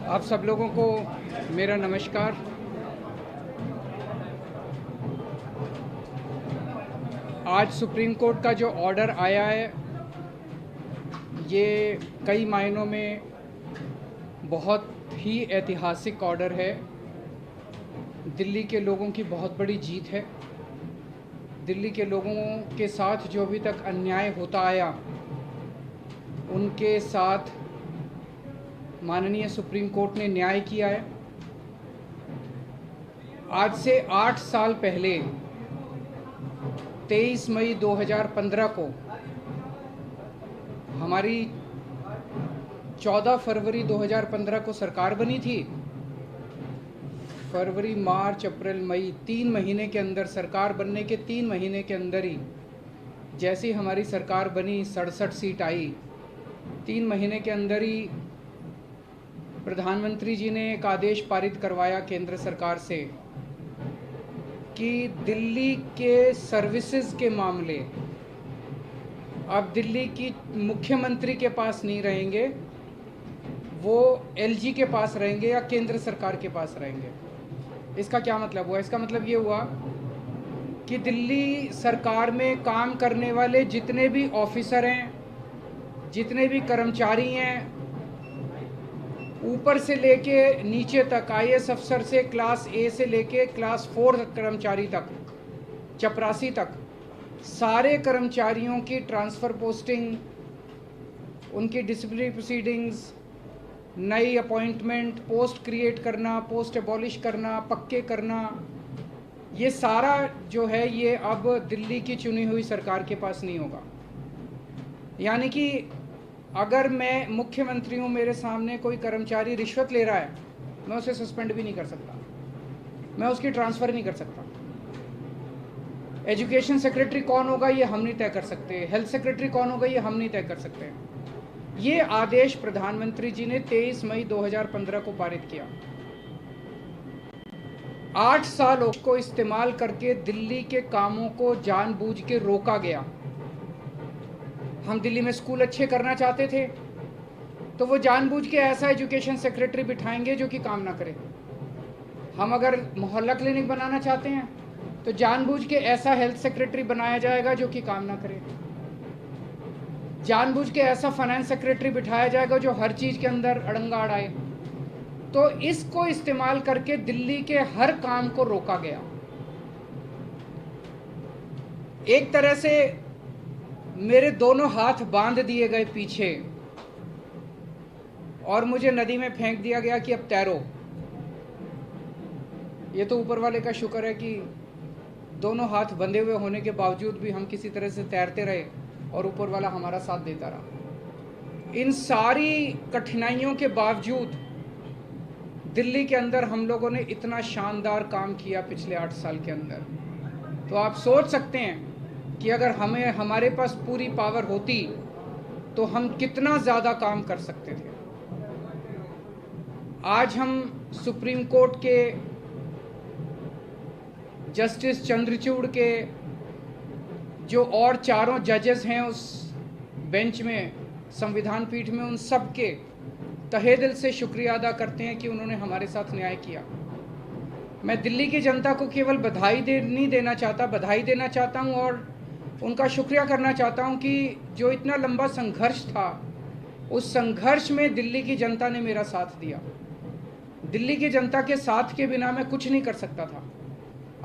आप सब लोगों को मेरा नमस्कार। आज सुप्रीम कोर्ट का जो ऑर्डर आया है ये कई मायनों में बहुत ही ऐतिहासिक ऑर्डर है। दिल्ली के लोगों की बहुत बड़ी जीत है। दिल्ली के लोगों के साथ जो अभी तक अन्याय होता आया उनके साथ माननीय सुप्रीम कोर्ट ने न्याय किया है। आज से 8 साल पहले 23 मई 2015 को हमारी 14 फरवरी 2015 को सरकार बनी थी। फरवरी, मार्च, अप्रैल, मई 3 महीने के अंदर, सरकार बनने के 3 महीने के अंदर ही जैसी हमारी सरकार बनी 67 सीट आई। 3 महीने के अंदर ही प्रधानमंत्री जी ने एक आदेश पारित करवाया केंद्र सरकार से कि दिल्ली के सर्विसेज के मामले अब दिल्ली की मुख्यमंत्री के पास नहीं रहेंगे, वो एलजी के पास रहेंगे या केंद्र सरकार के पास रहेंगे। इसका क्या मतलब हुआ? इसका मतलब ये हुआ कि दिल्ली सरकार में काम करने वाले जितने भी ऑफिसर हैं, जितने भी कर्मचारी हैं, ऊपर से लेके नीचे तक, आईएएस अफसर से क्लास ए से लेके क्लास 4 कर्मचारी तक, चपरासी तक, सारे कर्मचारियों की ट्रांसफ़र पोस्टिंग, उनकी डिसिप्लिनरी प्रोसीडिंग्स, नई अपॉइंटमेंट, पोस्ट क्रिएट करना, पोस्ट एबॉलिश करना, पक्के करना, ये सारा जो है ये अब दिल्ली की चुनी हुई सरकार के पास नहीं होगा। यानी कि अगर मैं मुख्यमंत्री हूँ, मेरे सामने कोई कर्मचारी रिश्वत ले रहा है, मैं उसे सस्पेंड भी नहीं कर सकता, मैं उसकी ट्रांसफ़र नहीं कर सकता। एजुकेशन सेक्रेटरी कौन होगा ये हम नहीं तय कर सकते, हेल्थ सेक्रेटरी कौन होगा ये हम नहीं तय कर सकते। ये आदेश प्रधानमंत्री जी ने 23 मई 2015 को पारित किया। 8 साल को इस्तेमाल करके दिल्ली के कामों को जानबूझ के रोका गया। हम दिल्ली में स्कूल अच्छे करना चाहते थे तो वो जानबूझ के ऐसा एजुकेशन सेक्रेटरी बिठाएंगे जो कि काम ना करे। हम अगर मोहल्ला क्लिनिक बनाना चाहते हैं तो जानबूझ के ऐसा हेल्थ सेक्रेटरी बनाया जाएगा जो कि काम ना करे। जानबूझ के ऐसा फाइनेंस सेक्रेटरी बिठाया जाएगा जो हर चीज़ के अंदर अड़ंगा अड़ाए। तो इसको इस्तेमाल करके दिल्ली के हर काम को रोका गया। एक तरह से मेरे दोनों हाथ बांध दिए गए पीछे और मुझे नदी में फेंक दिया गया कि अब तैरो। ये तो ऊपर वाले का शुक्र है कि दोनों हाथ बंधे हुए होने के बावजूद भी हम किसी तरह से तैरते रहे और ऊपर वाला हमारा साथ देता रहा। इन सारी कठिनाइयों के बावजूद दिल्ली के अंदर हम लोगों ने इतना शानदार काम किया पिछले 8 साल के अंदर। तो आप सोच सकते हैं कि अगर हमारे पास पूरी पावर होती तो हम कितना ज़्यादा काम कर सकते थे। आज हम सुप्रीम कोर्ट के जस्टिस चंद्रचूड़ के जो और चारों जजेस हैं उस बेंच में, संविधान पीठ में, उन सब के तहे दिल से शुक्रिया अदा करते हैं कि उन्होंने हमारे साथ न्याय किया। मैं दिल्ली की जनता को केवल नहीं देना चाहता, बधाई देना चाहता हूं और उनका शुक्रिया करना चाहता हूं कि जो इतना लंबा संघर्ष था, उस संघर्ष में दिल्ली की जनता ने मेरा साथ दिया। दिल्ली की जनता के साथ के बिना मैं कुछ नहीं कर सकता था।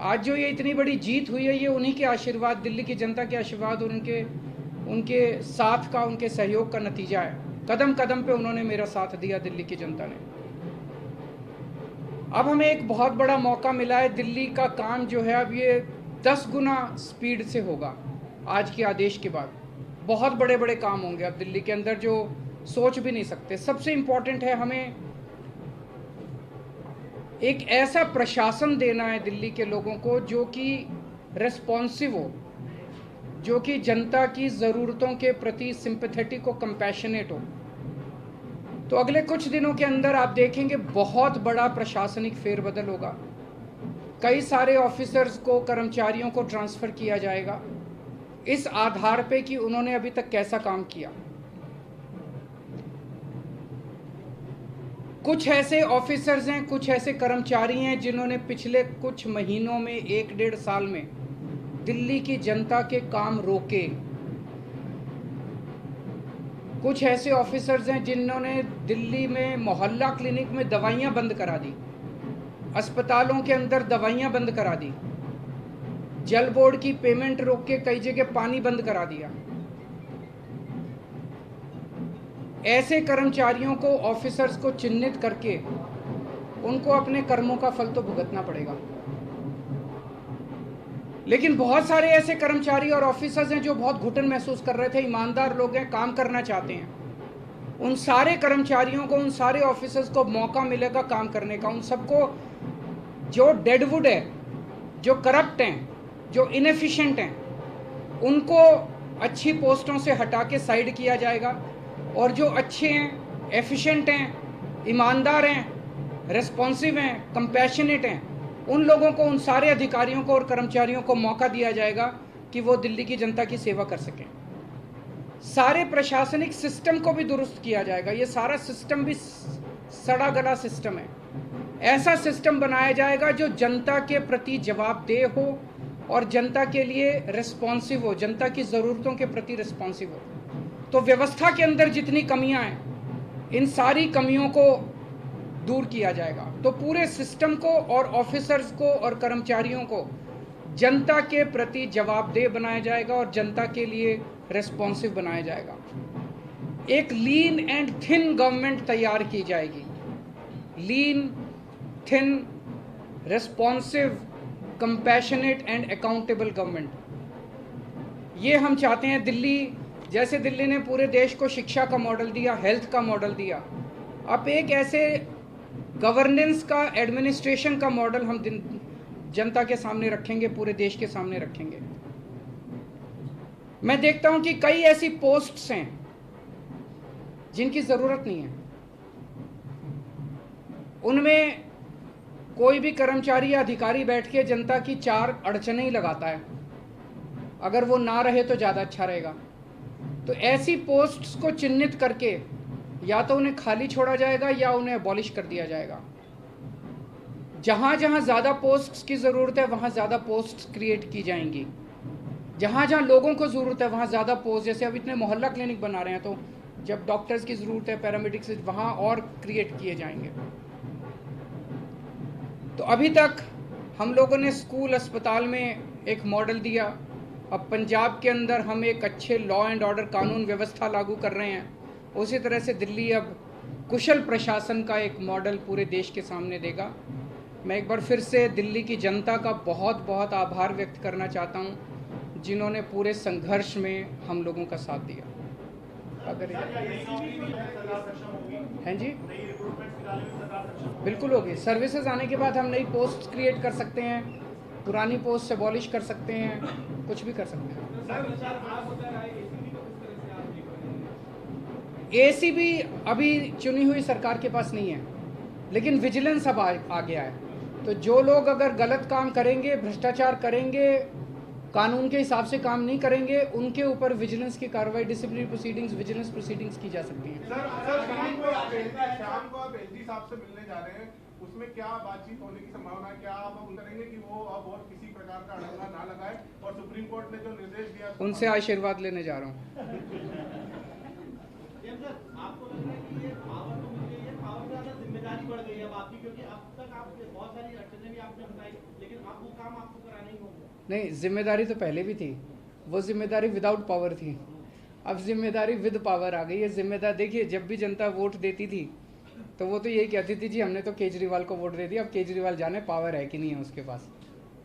आज जो ये इतनी बड़ी जीत हुई है ये उन्हीं के आशीर्वाद, दिल्ली की जनता के आशीर्वाद और उनके साथ का, उनके सहयोग का नतीजा है। कदम कदम पे उन्होंने मेरा साथ दिया दिल्ली की जनता ने। अब हमें एक बहुत बड़ा मौका मिला है। दिल्ली का काम जो है अब ये 10 गुना स्पीड से होगा। आज के आदेश के बाद बहुत बड़े बड़े काम होंगे अब दिल्ली के अंदर जो सोच भी नहीं सकते। सबसे इम्पोर्टेंट है हमें एक ऐसा प्रशासन देना है दिल्ली के लोगों को जो कि रेस्पॉन्सिव हो, जो कि जनता की ज़रूरतों के प्रति सिंपैथेटिक हो, कंपैशनेट हो। तो अगले कुछ दिनों के अंदर आप देखेंगे बहुत बड़ा प्रशासनिक फेरबदल होगा। कई सारे ऑफिसर्स को, कर्मचारियों को ट्रांसफ़र किया जाएगा इस आधार पे कि उन्होंने अभी तक कैसा काम किया। कुछ ऐसे ऑफिसर्स हैं, कुछ ऐसे कर्मचारी हैं जिन्होंने पिछले कुछ महीनों में, 1-1.5 साल में दिल्ली की जनता के काम रोके। कुछ ऐसे ऑफिसर्स हैं जिन्होंने दिल्ली में मोहल्ला क्लिनिक में दवाइयां बंद करा दी, अस्पतालों के अंदर दवाइयां बंद करा दी, जल बोर्ड की पेमेंट रोक के कई जगह पानी बंद करा दिया। ऐसे कर्मचारियों को, ऑफिसर्स को चिन्हित करके उनको अपने कर्मों का फल तो भुगतना पड़ेगा। लेकिन बहुत सारे ऐसे कर्मचारी और ऑफिसर्स हैं जो बहुत घुटन महसूस कर रहे थे, ईमानदार लोग हैं, काम करना चाहते हैं। उन सारे कर्मचारियों को, उन सारे ऑफिसर्स को मौका मिलेगा काम करने का। उन सबको जो डेडवुड है, जो करप्ट हैं, जो इनएफिशिएंट हैं, उनको अच्छी पोस्टों से हटा के साइड किया जाएगा, और जो अच्छे हैं, एफिशिएंट हैं, ईमानदार हैं, रेस्पॉन्सिव हैं, कंपैशनेट हैं, उन लोगों को, उन सारे अधिकारियों को और कर्मचारियों को मौका दिया जाएगा कि वो दिल्ली की जनता की सेवा कर सकें। सारे प्रशासनिक सिस्टम को भी दुरुस्त किया जाएगा। ये सारा सिस्टम भी सड़ा गला सिस्टम है। ऐसा सिस्टम बनाया जाएगा जो जनता के प्रति जवाबदेह हो और जनता के लिए रिस्पॉन्सिव हो, जनता की ज़रूरतों के प्रति रिस्पॉन्सिव हो। तो व्यवस्था के अंदर जितनी कमियां हैं, इन सारी कमियों को दूर किया जाएगा। तो पूरे सिस्टम को और ऑफिसर्स को और कर्मचारियों को जनता के प्रति जवाबदेह बनाया जाएगा और जनता के लिए रिस्पॉन्सिव बनाया जाएगा। एक लीन एंड थिन गवर्नमेंट तैयार की जाएगी। Lean, thin, responsive, compassionate and accountable government. ये हम चाहते हैं। दिल्ली, जैसे दिल्ली ने पूरे देश को शिक्षा का मॉडल दिया, हेल्थ का मॉडल दिया, अब एक ऐसे गवर्नेंस का, एडमिनिस्ट्रेशन का मॉडल हम जनता के सामने रखेंगे, पूरे देश के सामने रखेंगे। मैं देखता हूं कि कई ऐसी पोस्ट्स हैं जिनकी ज़रूरत नहीं है। उनमें कोई भी कर्मचारी या अधिकारी बैठ के जनता की 4 अड़चनें ही लगाता है। अगर वो ना रहे तो ज़्यादा अच्छा रहेगा। तो ऐसी पोस्ट्स को चिन्हित करके या तो उन्हें खाली छोड़ा जाएगा या उन्हें अबॉलिश कर दिया जाएगा। जहाँ जहाँ ज़्यादा पोस्ट्स की ज़रूरत है वहाँ ज़्यादा पोस्ट्स क्रिएट की जाएंगी। जहाँ जहाँ लोगों को ज़रूरत है वहाँ ज़्यादा पोस्ट, जैसे अब इतने मोहल्ला क्लिनिक बना रहे हैं, तो जब डॉक्टर्स की ज़रूरत है, पैरामेडिक्स, वहाँ और क्रिएट किए जाएंगे। तो अभी तक हम लोगों ने स्कूल, अस्पताल में एक मॉडल दिया। अब पंजाब के अंदर हम एक अच्छे लॉ एंड ऑर्डर, कानून व्यवस्था लागू कर रहे हैं। उसी तरह से दिल्ली अब कुशल प्रशासन का एक मॉडल पूरे देश के सामने देगा। मैं एक बार फिर से दिल्ली की जनता का बहुत बहुत आभार व्यक्त करना चाहता हूं, जिन्होंने पूरे संघर्ष में हम लोगों का साथ दिया। अगर हैं जी, बिल्कुल होगी। सर्विसेज आने के बाद हम नई पोस्ट क्रिएट कर सकते हैं, पुरानी पोस्ट अबॉलिश कर सकते हैं, कुछ भी कर सकते हैं। एसीबी अभी चुनी हुई सरकार के पास नहीं है, लेकिन विजिलेंस अब आ गया है। तो जो लोग अगर गलत काम करेंगे, भ्रष्टाचार करेंगे, कानून के हिसाब से काम नहीं करेंगे, उनके ऊपर विजिलेंस की कार्रवाई, डिसिप्लिनरी प्रोसीडिंग्स, विजिलेंस प्रोसीडिंग्स की जा सकती हैं। शाम को आप एलजी साहब से मिलने जा रहे हैं, उसमें क्या बातचीत होने की संभावना है? क्या आप करेंगे कि वो अब और किसी प्रकार का अड़ंगा ना लगाए? और सुप्रीम कोर्ट ने जो निर्देश दिया, उनसे आशीर्वाद लेने जा रहा हूँ। आपको लग रहा है कि ये पावर तो मिल गई है, पावर से ज्यादा जिम्मेदारी बढ़ गई है अब आपकी, क्योंकि अब तक आप बहुत सारी अड़चनें भी आपने बताई, लेकिन अब वो काम आपको कराना ही होगा। नहीं, जिम्मेदारी तो पहले भी थी, वो जिम्मेदारी विदाउट पावर थी। अब जिम्मेदारी विद पावर आ गई है। जिम्मेदार देखिए, जब भी जनता वोट देती थी तो वो तो यही कहती थी, जी हमने तो केजरीवाल को वोट दे दिया, अब केजरीवाल जाने पावर है कि नहीं है उसके पास।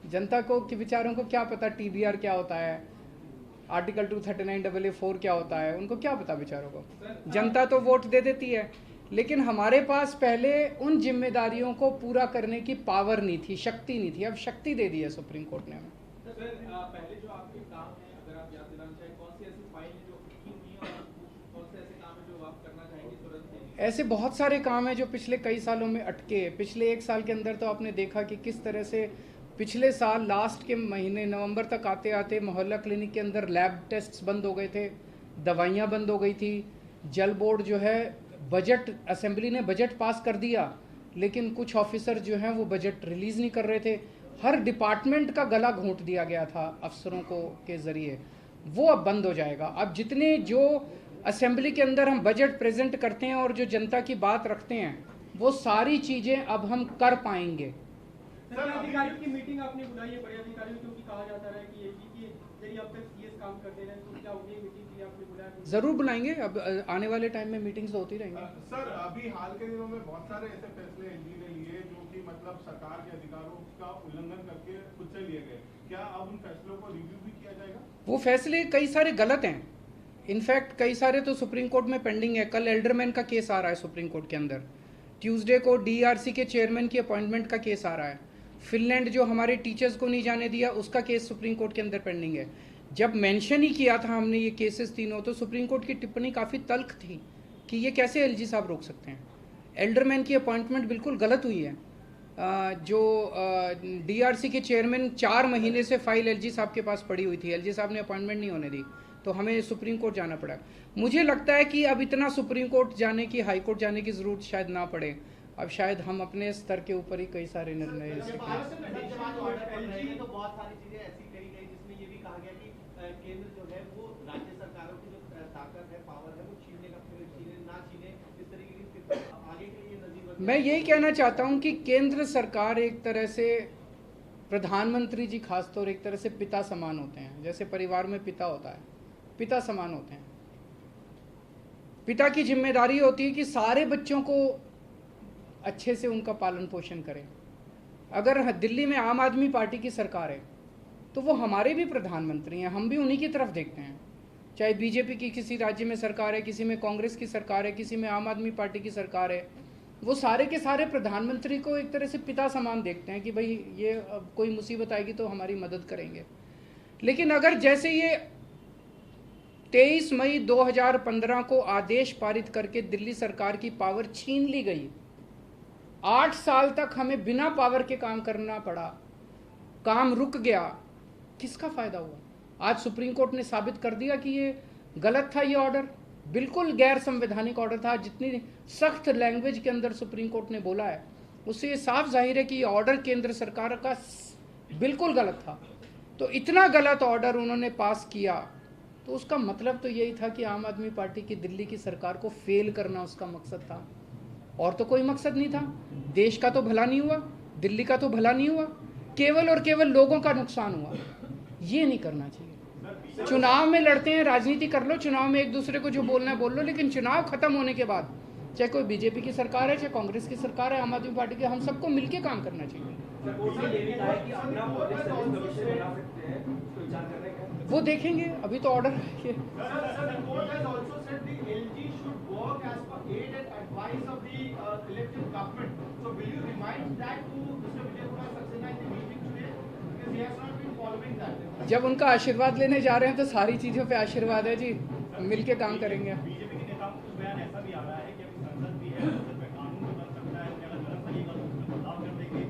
जनता को के बेचारों को क्या पता टीबीआर क्या होता है, आर्टिकल 239AA4 क्या होता है, उनको क्या पता बेचारों को। जनता तो वोट दे देती है, लेकिन हमारे पास पहले उन जिम्मेदारियों को पूरा करने की पावर नहीं थी, शक्ति नहीं थी। अब शक्ति दे दी है सुप्रीम कोर्ट ने हमें। पहले जो आपके काम है, अगर आप याद दिलाना चाहें, कौन सी ऐसी फाइल है जो की और कौन से ऐसे काम है जो आप करना चाहेंगे तुरंत? ऐसे बहुत सारे काम हैं जो पिछले कई सालों में अटके। पिछले 1 साल के अंदर तो आपने देखा कि किस तरह से पिछले साल लास्ट के महीने नवंबर तक आते आते मोहल्ला क्लिनिक के अंदर लैब टेस्ट्स बंद हो गए थे, दवाइयाँ बंद हो गई थी, जल बोर्ड जो है बजट, असेंबली ने बजट पास कर दिया, लेकिन कुछ ऑफिसर जो हैं वो बजट रिलीज़ नहीं कर रहे थे। हर डिपार्टमेंट का गला घोंट दिया गया था अफसरों को के ज़रिए, वो अब बंद हो जाएगा। अब जितने जो असेंबली के अंदर हम बजट प्रेजेंट करते हैं और जो जनता की बात रखते हैं, वो सारी चीज़ें अब हम कर पाएंगे। सर, अधिकारियों की मीटिंग आपने बुलाई है, बड़े अधिकारियों, क्योंकि कहा जाता है कि एजी की यदि अब तक सीएस काम करते रहे तो क्या उन्हें मीटिंग के लिए आपने बुलाया? ज़रूर बुलाएंगे, अब आने वाले टाइम में मीटिंग्स तो होती रहेंगी। सर, अभी हाल के दिनों में बहुत सारे ऐसे फैसले एलजी ने लिए जो कि मतलब सरकार के अधिकारों का उल्लंघन करके खुद से लिए गए। क्या अब उन फैसलों को रिव्यू भी किया जाएगा? वो फैसले कई सारे गलत हैं, इनफैक्ट कई सारे तो सुप्रीम कोर्ट में पेंडिंग है। कल एल्डरमैन का केस आ रहा है सुप्रीम कोर्ट के अंदर, ट्यूसडे को डीआरसी के चेयरमैन की अपॉइंटमेंट का केस आ रहा है, फिनलैंड जो हमारे टीचर्स को नहीं जाने दिया उसका केस सुप्रीम कोर्ट के अंदर पेंडिंग है। जब मेंशन ही किया था हमने ये केसेस तीनों, तो सुप्रीम कोर्ट की टिप्पणी काफ़ी तल्ख थी कि ये कैसे एलजी साहब रोक सकते हैं। एल्डरमैन की अपॉइंटमेंट बिल्कुल गलत हुई है। जो डीआरसी के चेयरमैन 4 महीने से फाइल एलजी साहब के पास पड़ी हुई थी, एलजी साहब ने अपॉइंटमेंट नहीं होने दी, तो हमें सुप्रीम कोर्ट जाना पड़ा। मुझे लगता है कि अब इतना सुप्रीम कोर्ट जाने की, हाई कोर्ट जाने की ज़रूरत शायद ना पड़े। अब शायद हम अपने स्तर के ऊपर ही कई सारे निर्णय ले सकें। तो बहुत सारी चीजें ऐसी कही गई जिसमें ये भी कहा गया कि केंद्र जो है वो राज्य सरकारों की जो ताकत है, पावर है, वो छीने ना छीने, इस तरीके की आगे के लिए नजीर। मैं यही कहना चाहता हूं कि केंद्र सरकार एक तरह से, प्रधानमंत्री जी खासतौर एक तरह से पिता समान होते हैं। जैसे परिवार में पिता होता है, पिता समान होते हैं। पिता की जिम्मेदारी होती है कि सारे बच्चों को अच्छे से उनका पालन पोषण करें। अगर दिल्ली में आम आदमी पार्टी की सरकार है तो वो हमारे भी प्रधानमंत्री हैं, हम भी उन्हीं की तरफ देखते हैं। चाहे बीजेपी की किसी राज्य में सरकार है, किसी में कांग्रेस की सरकार है, किसी में आम आदमी पार्टी की सरकार है, वो सारे के सारे प्रधानमंत्री को एक तरह से पिता समान देखते हैं कि भाई ये कोई मुसीबत आएगी तो हमारी मदद करेंगे। लेकिन अगर जैसे ये 23 मई 2015 को आदेश पारित करके दिल्ली सरकार की पावर छीन ली गई, 8 साल तक हमें बिना पावर के काम करना पड़ा, काम रुक गया, किसका फायदा हुआ? आज सुप्रीम कोर्ट ने साबित कर दिया कि ये गलत था, ये ऑर्डर बिल्कुल गैर संवैधानिक ऑर्डर था। जितनी सख्त लैंग्वेज के अंदर सुप्रीम कोर्ट ने बोला है, उससे ये साफ जाहिर है कि ये ऑर्डर केंद्र सरकार का बिल्कुल गलत था। तो इतना गलत ऑर्डर उन्होंने पास किया, तो उसका मतलब तो यही था कि आम आदमी पार्टी की दिल्ली की सरकार को फेल करना उसका मकसद था, और तो कोई मकसद नहीं था। देश का तो भला नहीं हुआ, दिल्ली का तो भला नहीं हुआ, केवल और केवल लोगों का नुकसान हुआ। ये नहीं करना चाहिए। चुनाव में लड़ते हैं, राजनीति कर लो, चुनाव में एक दूसरे को जो बोलना है बोल लो, लेकिन चुनाव खत्म होने के बाद चाहे कोई बीजेपी की सरकार है, चाहे कांग्रेस की सरकार है, आम आदमी पार्टी की, हम सबको मिलकर काम करना चाहिए। वो देखेंगे, अभी तो ऑर्डर है। जब उनका आशीर्वाद लेने जा रहे हैं तो सारी चीज़ों पे आशीर्वाद है जी, मिलके काम करेंगे। बीजेपी के नेताओं को बयान ऐसा भी आ रहा है कि अभी संसद भी है, संसद में कानून भी बन सकता है, अगर गलत तरीका तो उसमें बदलाव कर देंगे,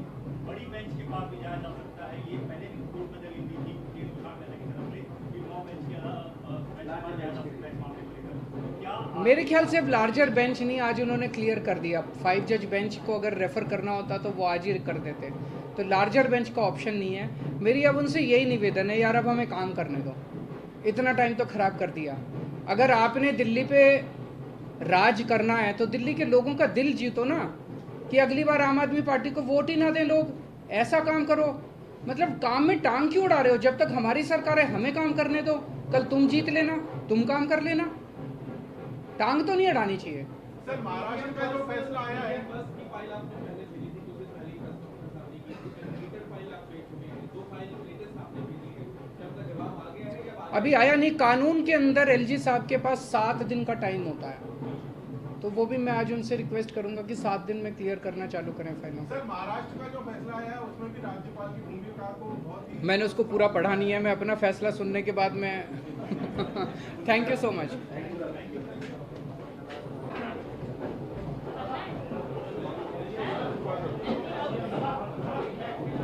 बड़ी बेंच के पास भी जाया जा सकता है। ये पहले भी कोर्ट में दलील दी थी कि नौ बेंच के पास जाया जा सकता है इस मामले को लेकर। क्या मेरे ख्याल से अब लार्जर बेंच नहीं, आज उन्होंने क्लियर कर दिया। 5 जज बेंच को अगर रेफर करना होता तो वो आज ही कर देते, तो लार्जर बेंच का ऑप्शन नहीं है। मेरी अब उनसे यही निवेदन है, यार अब हमें काम करने दो, इतना टाइम तो खराब कर दिया। अगर आपने दिल्ली पे राज करना है तो दिल्ली के लोगों का दिल जीतो ना, कि अगली बार आम आदमी पार्टी को वोट ही ना दें लोग। ऐसा काम करो, मतलब काम में टांग क्यों उड़ा रहे हो? जब तक हमारी सरकार है हमें काम करने दो, कल तुम जीत लेना, तुम काम कर लेना, टांग तो नहीं अड़ानी चाहिए। सर, महाराष्ट्र का जो फैसला आया है, बस की फाइल आपने पहले भेजी थी, कुछ दिन पहले ही कस्टमर सामने की कंप्यूटर फाइल आप भेज चुके हैं, 2 फाइल लेटेस्ट आपने भेजी है, क्या आपका जवाब आ गया है या अभी आया नहीं? कानून के अंदर एलजी साहब के पास 7 दिन का टाइम होता है, तो वो भी मैं आज उनसे रिक्वेस्ट करूंगा कि 7 दिन में क्लियर करना चालू करें फाइलों। सर, महाराष्ट्र का जो फैसला आया है उसमें भी राज्यपाल की भूमिका को बहुत ही, मैंने उसको पूरा पढ़ा नहीं है, मैं अपना फैसला सुनने के बाद मैं थैंक यू सो मच।